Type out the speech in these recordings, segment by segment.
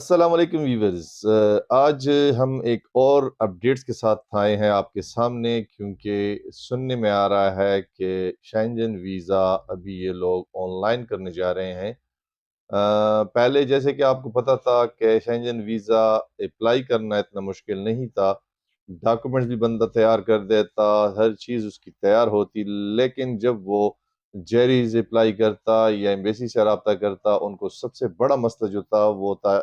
السلام علیکم ویورز، آج ہم ایک اور اپڈیٹس کے ساتھ آئے ہیں آپ کے سامنے، کیونکہ سننے میں آ رہا ہے کہ شینجن ویزا ابھی یہ لوگ آن لائن کرنے جا رہے ہیں۔ پہلے جیسے کہ آپ کو پتا تھا کہ شینجن ویزا اپلائی کرنا اتنا مشکل نہیں تھا، ڈاکومنٹس بھی بندہ تیار کر دیتا، ہر چیز اس کی تیار ہوتی، لیکن جب وہ جیریز اپلائی کرتا یا ایمبیسی سے رابطہ کرتا، ان کو سب سے بڑا مسئلہ جو تھا وہ تھا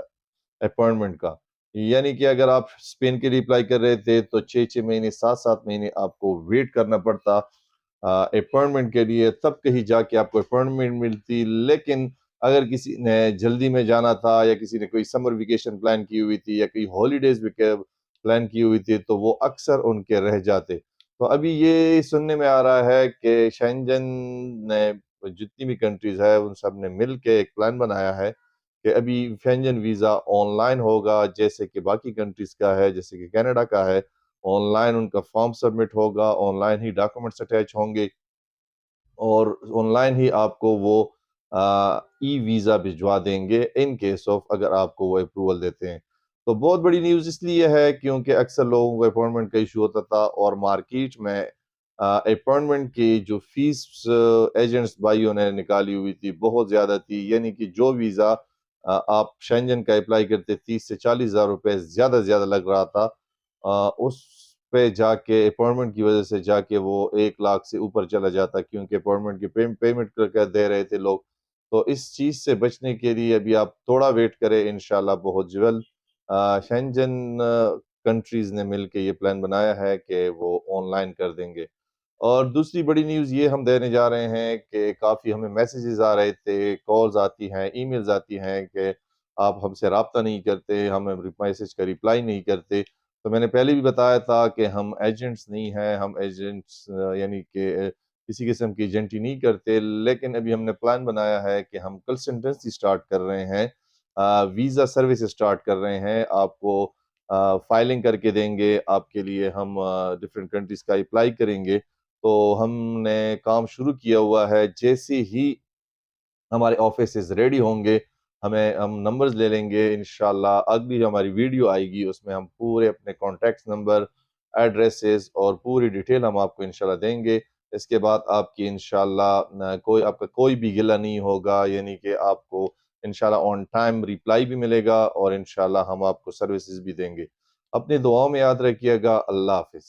اپوائنٹمنٹ کا۔ یعنی کہ اگر آپ اسپین کے لیے اپلائی کر رہے تھے تو 6 مہینے 7 مہینے آپ کو ویٹ کرنا پڑتا اپوائنٹمنٹ کے لیے، تب کہیں جا کے آپ کو اپوائنٹمنٹ ملتی۔ لیکن اگر کسی نے جلدی میں جانا تھا یا کسی نے کوئی سمر ویکیشن پلان کی ہوئی تھی یا کوئی ہالیڈیز پلان کی ہوئی تھی تو وہ اکثر ان کے رہ جاتے۔ تو ابھی یہ سننے میں آ رہا ہے کہ شینجن نے جتنی بھی کنٹریز ہے ان سب نے مل کے ایک پلان بنایا ہے کہ ابھی شینجن ویزا آن لائن ہوگا، جیسے کہ باقی کنٹریز کا ہے، جیسے کہ کینیڈا کا ہے۔ آن لائن ان کا فارم سبمٹ ہوگا، on line he documents attach ہوں گے اور آن لائن ہی آپ کو وہ ای ویزا بھجوا دیں گے ان کیس آف اگر آپ کو وہ اپروول دیتے ہیں۔ تو بہت بڑی نیوز اس لیے ہے کیونکہ اکثر لوگوں کو اپوائنٹمنٹ کا ایشو ہوتا تھا، اور مارکیٹ میں اپوائنٹمنٹ کی جو فیس ایجنٹس بھائیوں نے نکالی ہوئی تھی بہت زیادہ تھی۔ یعنی کہ جو ویزا آپ شینجن کا اپلائی کرتے 30 سے 40 ہزار روپے زیادہ لگ رہا تھا، اس پہ جا کے اپوائنٹمنٹ کی وجہ سے جا کے وہ 1 لاکھ سے اوپر چلا جاتا، کیونکہ اپوائنٹمنٹ کی پیمنٹ کر کے دے رہے تھے لوگ۔ تو اس چیز سے بچنے کے لیے ابھی آپ تھوڑا ویٹ کریں، انشاءاللہ بہت جلد شینجن کنٹریز نے مل کے یہ پلان بنایا ہے کہ وہ آن لائن کر دیں گے۔ اور دوسری بڑی نیوز یہ ہم دینے جا رہے ہیں کہ کافی ہمیں میسیجز آ رہے تھے، کالز آتی ہیں، ای میلز آتی ہیں کہ آپ ہم سے رابطہ نہیں کرتے، ہمیں میسیج کا ریپلائی نہیں کرتے۔ تو میں نے پہلے بھی بتایا تھا کہ ہم ایجنٹس نہیں ہیں، ہم ایجنٹس یعنی کہ کسی قسم کی ایجنٹی نہیں کرتے، لیکن ابھی ہم نے پلان بنایا ہے کہ ہم کنسلٹنسی سٹارٹ کر رہے ہیں، ویزا سروس سٹارٹ کر رہے ہیں، آپ کو فائلنگ کر کے دیں گے، آپ کے لیے ہم ڈفرینٹ کنٹریز کا اپلائی کریں گے۔ تو ہم نے کام شروع کیا ہوا ہے، جیسے ہی ہمارے آفیسز ریڈی ہوں گے ہم نمبرز لے لیں گے انشاءاللہ۔ اگلی ہماری ویڈیو آئے گی، اس میں ہم پورے اپنے کانٹیکٹس نمبر، ایڈریسز اور پوری ڈیٹیل ہم آپ کو انشاءاللہ دیں گے۔ اس کے بعد آپ کی انشاءاللہ آپ کا کوئی بھی گلہ نہیں ہوگا، یعنی کہ آپ کو انشاءاللہ آن ٹائم ریپلائی بھی ملے گا اور انشاءاللہ ہم آپ کو سروسز بھی دیں گے۔ اپنی دعاؤں میں یاد رکھیے گا۔ اللہ حافظ۔